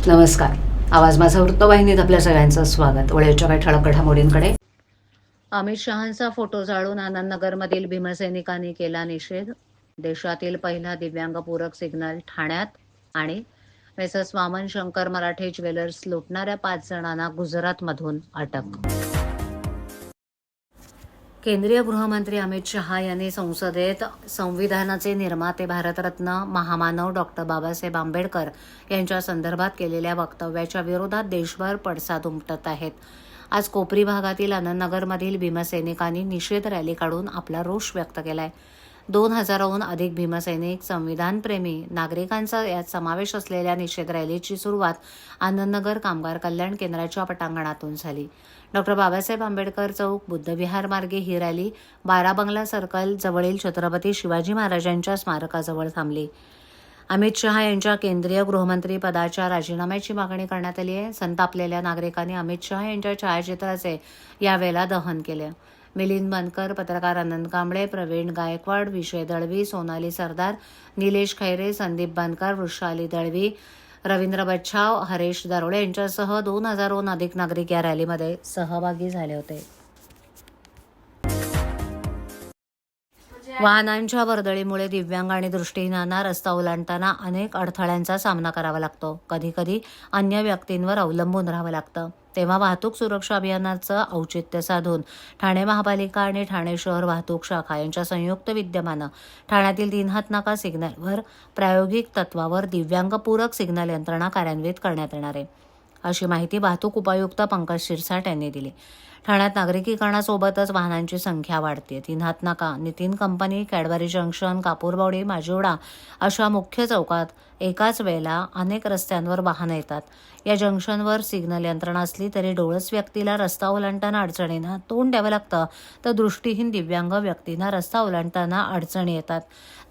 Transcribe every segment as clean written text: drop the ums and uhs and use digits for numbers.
नमस्कार. आवाज माझा वृत्तवाहिनीत आपल्या सगळ्यांचं स्वागत. वेळेच्या काही ठळक घडामोडींकडे. अमित शहांचा फोटो जाळून आनंदनगरमधील भीमसैनिकांनी केला निषेध. देशातील पहिला दिव्यांगपूरक सिग्नल ठाण्यात आणि मेसर्स वामन शंकर मराठे ज्वेलर्स लुटणाऱ्या 5 जणांना गुजरातमधून अटक. केंद्रीय गृहमंत्री अमित शहा यांनी संसदेत संविधानाचे निर्माते भारतरत्न महामानव डॉक्टर बाबासाहेब आंबेडकर यांच्या संदर्भात केलेल्या वक्तव्याच्या विरोधात देशभर पडसाद उमटत आहेत. आज कोपरी भागातील आनंदनगरमधील भीमसैनिकांनी निषेध रॅली काढून आपला रोष व्यक्त केलाय. 2000हून अधिक भीमसैनिक, संविधानप्रेमी नागरिकांचा यात समावेश असलेल्या निषेध रॅलीची सुरुवात आनंदनगर कामगार कल्याण केंद्राच्या पटांगणातून झाली. डॉक्टर बाबासाहेब आंबेडकर चौक, बुद्धविहार मार्गे ही रॅली 12 बंगला सर्कल जवळील छत्रपती शिवाजी महाराजांच्या स्मारकाजवळ थांबली. अमित शहा यांच्या केंद्रीय गृहमंत्री पदाच्या राजीनाम्याची मागणी करण्यात आली आहे. संतापलेल्या नागरिकांनी अमित शहा यांच्या छायाचित्राचे यावेळेला दहन केले. मिलिंद बनकर, पत्रकार आनंद कांबळे, प्रवीण गायकवाड, विजय दळवी, सोनाली सरदार, निलेश खैरे, संदीप बनकर, वृषाली दळवी, रवींद्र बच्छाव, हरेश दारोडे यांच्यासह 2000हून अधिक नागरिक या रॅलीमध्ये सहभागी झाले होते. वाहनांच्या वर्दळीमुळे दिव्यांग आणि दृष्टीहीनांना रस्ता ओलांडताना अनेक अडथळ्यांचा सामना करावा लागतो. कधीकधी अन्य व्यक्तींवर अवलंबून राहावं लागतं. तेव्हा वाहतूक सुरक्षा अभियानाचं औचित्य साधून ठाणे महापालिका आणि ठाणे शहर वाहतूक शाखा यांच्या संयुक्त विद्यमानं ठाण्यातील 3 हातनाका सिग्नलवर प्रायोगिक तत्वावर दिव्यांगपूरक सिग्नल यंत्रणा कार्यान्वित करण्यात येणार आहे, अशी माहिती वाहतूक उपायुक्त पंकज शिरसाट यांनी दिली. ठाण्यात नागरिकीकरणासोबतच वाहनांची संख्या वाढते. 3 हातनाका, Nitin company, Cadbury junction, Kapurbawdi, Majiwada अशा मुख्य चौकात एकाच वेळेला अनेक रस्त्यांवर वाहनं येतात. या जंक्शनवर सिग्नल यंत्रणा असली तरी डोळस व्यक्तीला रस्ता ओलांडताना अडचणींना तोंड द्यावं लागतं, तर दृष्टीहीन दिव्यांग व्यक्तींना रस्ता ओलांडताना अडचणी येतात.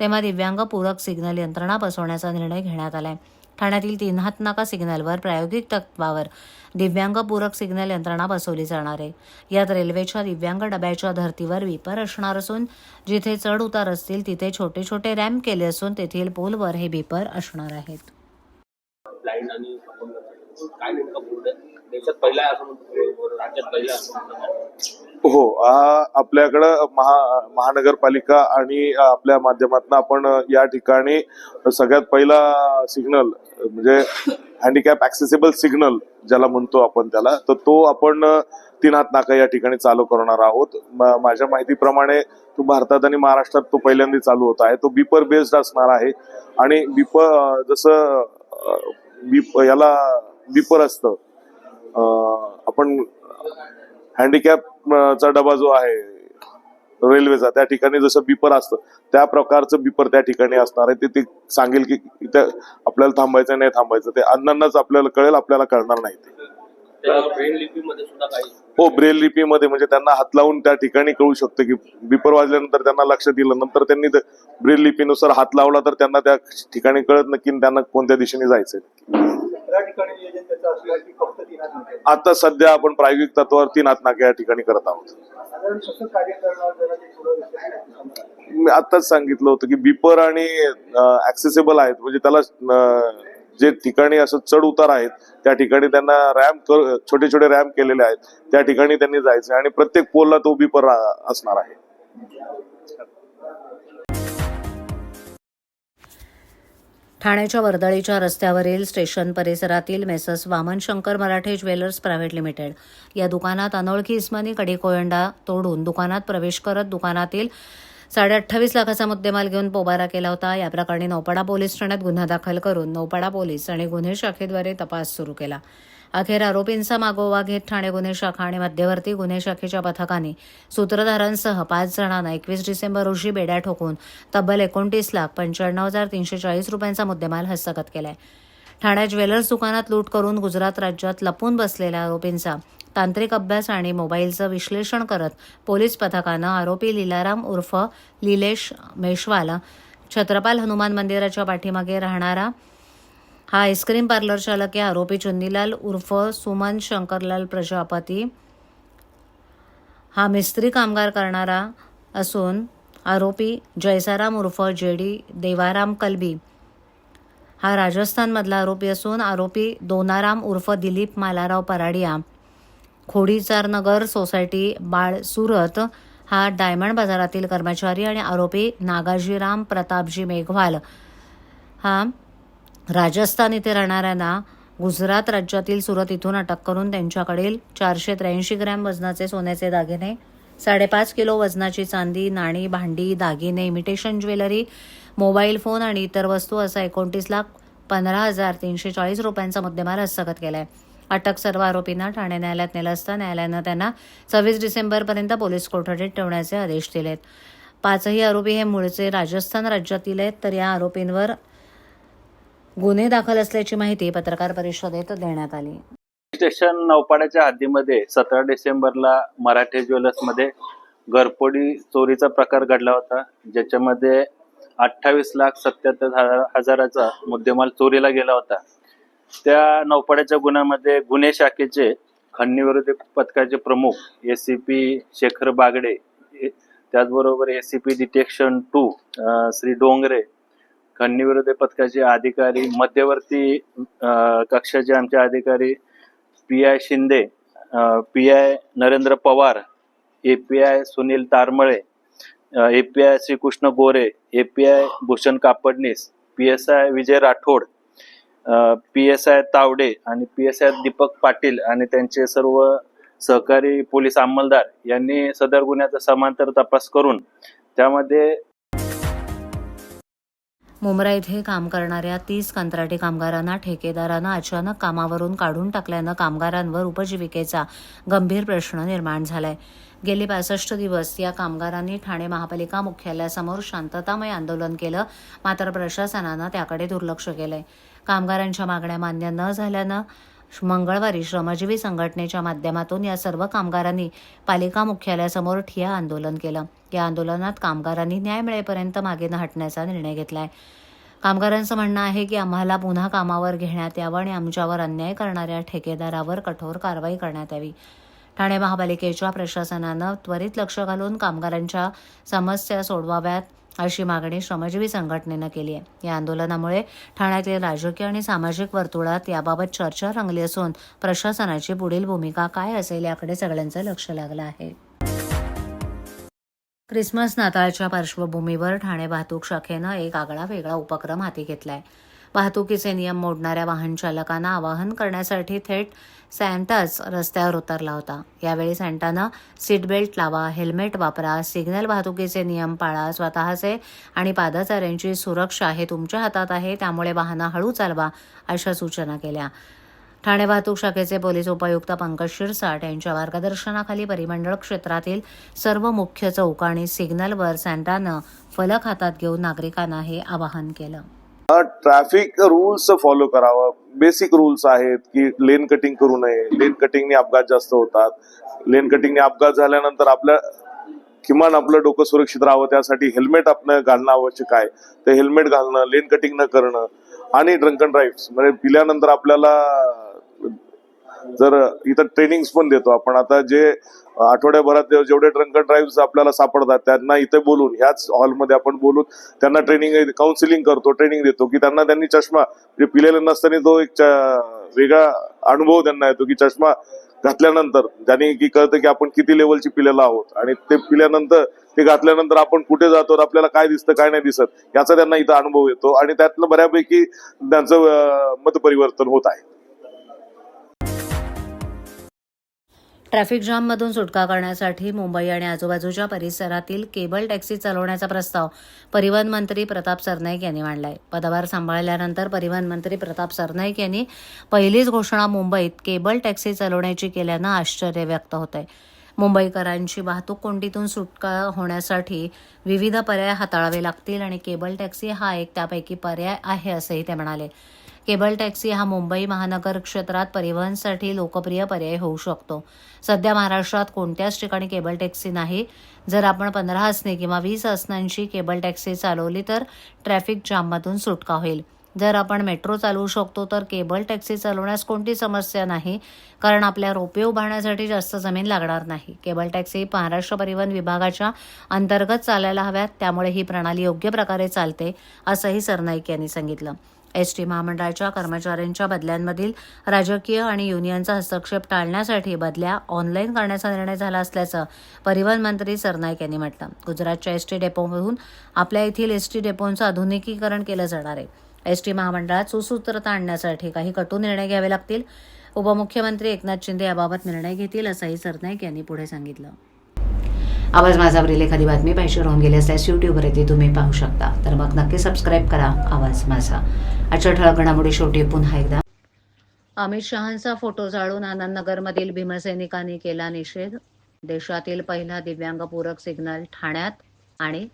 तेव्हा दिव्यांगपूरक सिग्नल यंत्रणा बसवण्याचा निर्णय घेण्यात आलाय. ठाण्यातील 3 हातनाका सिग्नलवर प्रायोगिक तत्वावर दिव्यांगपूरक सिग्नल यंत्रणा बसवली जाणार आहे. यात रेल्वेच्या दिव्यांग डब्याच्या धर्तीवर विपर असणार असून जिथे चढ उतार असतील तिथे छोटे छोटे रॅम्प केले असून तेथील पोलवर हे विपर असणार आहेत. ब्लाइंड आणि काय नेमका बोर्ड आहे? देशात पहिला आहे असं राज्यात पहिला हो, आपल्याकडं महानगरपालिका आणि आपल्या माध्यमातून आपण या ठिकाणी सगळ्यात पहिला सिग्नल म्हणजे हँडिकॅप ऍक्सेसिबल सिग्नल ज्याला म्हणतो आपण त्याला, तर तो आपण 3 हातनाका या ठिकाणी चालू करणार आहोत. माझ्या माहितीप्रमाणे तो भारतात आणि महाराष्ट्रात तो पहिल्यांदा चालू होत आहे. तो बीपर बेस्ड असणार आहे आणि बीपर जसं याला बीपर असतं, आपण हँडिकॅपचा डबा जो आहे रेल्वेचा त्या ठिकाणी जसं बीपर असतं त्या प्रकारचं बीपर त्या ठिकाणी असणार आहे. ते सांगेल की इथे आपल्याला थांबायचं नाही थांबायचं, ते अन्नांनाच आपल्याला कळेल, आपल्याला कळणार नाही. ब्रेल लिपीमध्ये सुद्धा काही हो, ब्रेल लिपीमध्ये म्हणजे त्यांना हात लावून त्या ठिकाणी कळू शकतं की बीपर वाजल्यानंतर त्यांना लक्षात येईल. नंतर त्यांनी ब्रेल लिपीनुसार हात लावला तर त्यांना त्या ठिकाणी कळत नक्की त्यांना कोणत्या दिशेने जायचंय. आता सध्या आपण प्रायोगिक तत्वावर 3 हातनाका या ठिकाणी करत आहोत. मी आताच सांगितलं होतं की बीपर आणि ऍक्सेसिबल आहेत, म्हणजे त्याला जे ठिकाणी असं चढ उतार आहेत त्या ठिकाणी त्यांना रॅम्प, छोटे छोटे रॅम्प केलेले आहेत, त्या ठिकाणी त्यांनी जायचं आणि प्रत्येक पोलला तो बीपर असणार आहे. ठाण्याच्या वर्दळीच्या रस्त्यावरील स्टेशन परिसरातील मेसर्स वामन शंकर मराठे ज्वेलर्स प्रायव्हेट लिमिटेड या दुकानात अनोळखी इस्मानी कडेकोयंडा तोडून दुकानात प्रवेश करत दुकानातील 28.5 लाखाचा मुद्देमाल घेऊन पोबारा केला होता. या प्रकरणी नौपाडा पोलीस ठाण्यात गुन्हा दाखल करून नौपाडा पोलीस आणि गुन्हे शाखेद्वारे तपास सुरू केला. अखेर आरोपींचा मागोवा घेत ठाणे गुन्हे शाखा आणि मध्यवर्ती गुन्हे शाखेच्या पथकाने सूत्रधारांसह 5 जणांना 21 डिसेंबर रोजी बेड्या ठोकून तब्बल 29,95,340 रुपयांचा मुद्देमाल हस्तगत केलाय. ठाण्यात ज्वेलर्स दुकानात लूट करून गुजरात राज्यात लपून बसलेल्या आरोपींचा तांत्रिक अभ्यास आणि मोबाईलचं विश्लेषण करत पोलीस पथकानं आरोपी लीलाराम उर्फ लीलेश मेशवाल, छत्रपाल हनुमान मंदिराच्या पाठीमागे राहणारा हा आईस्क्रीम पार्लर चालक आहे. आरोपी चुन्नीलाल उर्फ सुमन शंकरलाल प्रजापती हा मिस्त्री कामगार करणारा असून आरोपी जयसाराम उर्फ जेडी देवाराम कलबी हा राजस्थानमधला आरोपी असून आरोपी दोनाराम उर्फ दिलीप मालाराव पराडिया, खोडीचार नगर सोसायटी बाळ सुरत हा डायमंड बाजारातील कर्मचारी आणि आरोपी नागाजीराम प्रतापजी मेघवाल हा राजस्थान इथे राहणाऱ्यांना गुजरात राज्यातील सुरत इथून अटक करून त्यांच्याकडील 483 ग्रॅम वजनाचे सोन्याचे दागिने, 5.5 किलो वजनाची चांदी, नाणी, भांडी, दागिने, इमिटेशन ज्वेलरी, मोबाईल फोन आणि इतर वस्तू असा 29,15,340 रुपयांचा मुद्देमाल हस्तगत केलाय. अटक सर्व आरोपींना ठाणे न्यायालयात नेलं असता न्यायालयानं त्यांना 26 डिसेंबरपर्यंत पोलीस कोठडीत ठेवण्याचे आदेश दिलेत. 5ही आरोपी हे मूळचे राजस्थान राज्यातील आहेत. तर या आरोपींवर गुन्हे दाखल असल्याची माहिती पत्रकार परिषदेत देण्यात आली. स्टेशन नौपाड्याच्या हद्दीमध्ये 17 डिसेंबरला मराठे ज्वेलर्समध्ये घरफोडी चोरीचा प्रकार घडला होता, ज्याच्यामध्ये 28,77,000चा मुद्देमाल चोरीला गेला होता. त्या नौपाड्याच्या गुन्ह्यामध्ये गुन्हे शाखेचे खंडणी पथकाचे प्रमुख ACP शेखर बागडे, त्याचबरोबर ACP डिटेक्शन 2 श्री डोंगरे, खंडणी पथकाचे अधिकारी, मध्यवर्ती कक्षाचे आमचे अधिकारी PI Shinde, PI Narendra Pawar, API Sunil Taramale, API Shrikrishna गोरे, API Bhushan Kapadnis, PSI Vijay Rathod, PSI Tawde आणि PSI दीपक पाटील आणि त्यांचे सर्व सहकारी पोलीस अंमलदार यांनी सदर गुन्ह्याचा समांतर तपास करून त्यामध्ये मुंब्रा येथे काम करणाऱ्या 30 कंत्राटी कामगारांना ठेकेदारानं अचानक कामावरून काढून टाकल्यानं कामगारांवर उपजीविकेचा गंभीर प्रश्न निर्माण झालाय. गेली 65 दिवस या कामगारांनी ठाणे महापालिका मुख्यालयासमोर शांततामय आंदोलन केलं, मात्र प्रशासनानं त्याकडे दुर्लक्ष केलंय. कामगारांच्या मागण्या मान्य न झाल्यानं मंगळवारी श्रमजीवी संघटनेच्या माध्यमातून या सर्व कामगारांनी पालिका मुख्यालयासमोर ठिय्या आंदोलन केलं. या आंदोलनात कामगारांनी न्याय मिळेपर्यंत मागे न हटण्याचा निर्णय घेतलाय. कामगारांचं म्हणणं आहे की आम्हाला पुन्हा कामावर घेण्यात यावं आणि आमच्यावर अन्याय करणाऱ्या ठेकेदारावर कठोर कारवाई करण्यात यावी. ठाणे महापालिकेच्या प्रशासनानं त्वरित लक्ष घालून कामगारांच्या समस्या सोडवाव्यात अशी मागणी श्रमजीवी संघटनेनं केली आहे. या आंदोलनामुळे ठाण्यातील राजकीय आणि सामाजिक वर्तुळात याबाबत चर्चा रंगली असून प्रशासनाची पुढील भूमिका काय असेल याकडे सगळ्यांचं लक्ष लागलं आहे. ख्रिसमस नाताळच्या पार्श्वभूमीवर ठाणे वाहतूक शाखेनं एक आगळा वेगळा उपक्रम हाती घेतलाय. वाहतुकीचे नियम मोडणाऱ्या वाहन चालकांना आवाहन करण्यासाठी थेट सॅन्टाच रस्त्यावर उतरला होता. यावेळी सॅन्टानं सीट बेल्ट लावा, हेल्मेट वापरा, सिग्नल वाहतुकीचे नियम पाळा, स्वतःचे आणि पादचाऱ्यांची सुरक्षा हे तुमच्या हातात आहे, त्यामुळे वाहनं हळू चालवा अशा सूचना केल्या. ठाणे वाहतूक शाखेचे पोलीस उपायुक्त पंकज शिरसाट यांच्या मार्गदर्शनाखाली परिमंडळ क्षेत्रातील सर्व मुख्य चौक आणि सिग्नलवर सॅन्टानं फलक हातात घेऊन नागरिकांना हे आवाहन केलं. ट्रॅफिक रूल्स फॉलो करावं. बेसिक रूल्स आहेत की लेन कटिंग करू नये. लेन कटिंगने अपघात जास्त होतात. लेन कटिंगने अपघात झाल्यानंतर किमान आपलं डोकं सुरक्षित राहावं त्यासाठी हेल्मेट आपण घालणं आवश्यक आहे. ते हेल्मेट घालणं, लेन कटिंग न करणं आणि ड्रंकन ड्राईव्ह म्हणजे पिल्यानंतर आपल्याला जर इथं ट्रेनिंग्स पण देतो आपण. आता जे आठवड्याभरात जेवढे ड्रंकन ड्राईव्ह आपल्याला सापडतात त्यांना इथे बोलून ह्याच हॉलमध्ये आपण बोलून त्यांना ट्रेनिंग काउन्सिलिंग करतो, ट्रेनिंग देतो की त्यांनी चष्मा म्हणजे पिलेला नसताना तो एक वेगळा अनुभव त्यांना येतो की चष्मा घातल्यानंतर त्यांनी की कळतं की आपण किती लेवलची पिलेला आहोत आणि ते पिल्यानंतर ते घातल्यानंतर आपण कुठे जातो, आपल्याला काय दिसतं काय नाही दिसत याचा त्यांना इथं अनुभव येतो आणि त्यातनं बऱ्यापैकी त्यांचं मतपरिवर्तन होत आहे. ट्रॅफिक जाममधून सुटका करण्यासाठी मुंबई आणि आजूबाजूच्या परिसरातील केबल टॅक्सी चालवण्याचा प्रस्ताव परिवहन मंत्री प्रताप सरनाईक यांनी मांडलाय. पदभार सांभाळल्यानंतर परिवहन मंत्री प्रताप सरनाईक यांनी पहिलीच घोषणा मुंबईत केबल टॅक्सी चालवण्याची केल्यानं आश्चर्य व्यक्त होतंय. मुंबईकरांची वाहतूक कोंडीतून सुटका होण्यासाठी विविध पर्याय हाताळावे लागतील आणि केबल टॅक्सी हा एक त्यापैकी पर्याय आहे असंही ते म्हणाले. केबल टॅक्सी हा मुंबई महानगर क्षेत्रात परिवहनसाठी लोकप्रिय पर्याय होऊ शकतो. सध्या महाराष्ट्रात कोणत्याच ठिकाणी केबल टॅक्सी नाही. जर आपण 15 हसणे किंवा 20 हसनांची केबल टॅक्सी चालवली तर ट्रॅफिक जाममधून सुटका होईल. जर आपण मेट्रो चालवू शकतो तर केबल टॅक्सी चालवण्यास कोणती समस्या नाही, कारण आपल्या रोपे उभारण्यासाठी जास्त जमीन लागणार नाही. केबल टॅक्सी महाराष्ट्र परिवहन विभागाच्या अंतर्गत चालायला हव्यात, त्यामुळे ही प्रणाली योग्य प्रकारे चालते असंही सरनाईक यांनी सांगितलं. एसटी महामंडळाच्या कर्मचाऱ्यांच्या बदल्यांमधील राजकीय आणि युनियनचा हस्तक्षेप टाळण्यासाठी बदल्या ऑनलाईन करण्याचा निर्णय झाला असल्याचं परिवहन मंत्री सरनाईक यांनी म्हटलं. गुजरातच्या एसटी डेपोमधून आपल्या येथील एसटी डेपोंचं आधुनिकीकरण केलं जाणार आहे. एसटी महामंडळात सुसूत्रता आणण्यासाठी काही कटू निर्णय घ्यावे लागतील. उपमुख्यमंत्री एकनाथ शिंदे याबाबत निर्णय घेतील असंही सरनाईक यांनी पुढे सांगितलं. आवाज माझावरील एखादी बातमी पाहिजे राहून गेली असल्यास यूट्यूबवरती तुम्ही पाहू शकता. तर मग नक्की सबस्क्राईब करा आवाज माझा. आजच्या ठळक घडामोडी शेवटी पुन्हा एकदा. अमित शहांचा फोटो जाळून आनंदनगरमधील भीमसैनिकांनी केला निषेध. देशातील पहिला दिव्यांगपूरक सिग्नल ठाण्यात आणि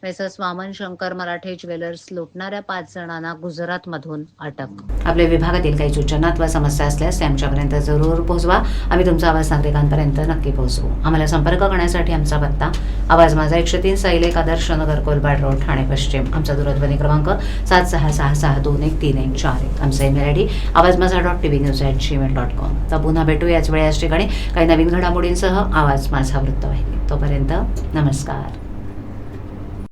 मेसर्स वामन शंकर मराठे ज्वेलर्स लुटणाऱ्या 5 जणांना गुजरातमधून अटक. आपल्या विभागातील काही सूचना अथवा समस्या असल्यास ते आमच्यापर्यंत जरूर पोहोचवा. आम्ही तुमचा आवाज नागरिकांपर्यंत नक्की पोहोचवू. आम्हाला संपर्क करण्यासाठी आमचा पत्ता आवाज माझा 103 साईल 1 आदर्श नगर कोलबाड रोड ठाणे पश्चिम. आमचा दूरध्वनी क्रमांक 7666213141. आमचा ईमेल ID awazmaza.tvnews@gmail.com. तर पुन्हा भेटू याच वेळी याच ठिकाणी काही नवीन घडामोडींसह आवाज माझा वृत्तवाहिनी. तोपर्यंत नमस्कार.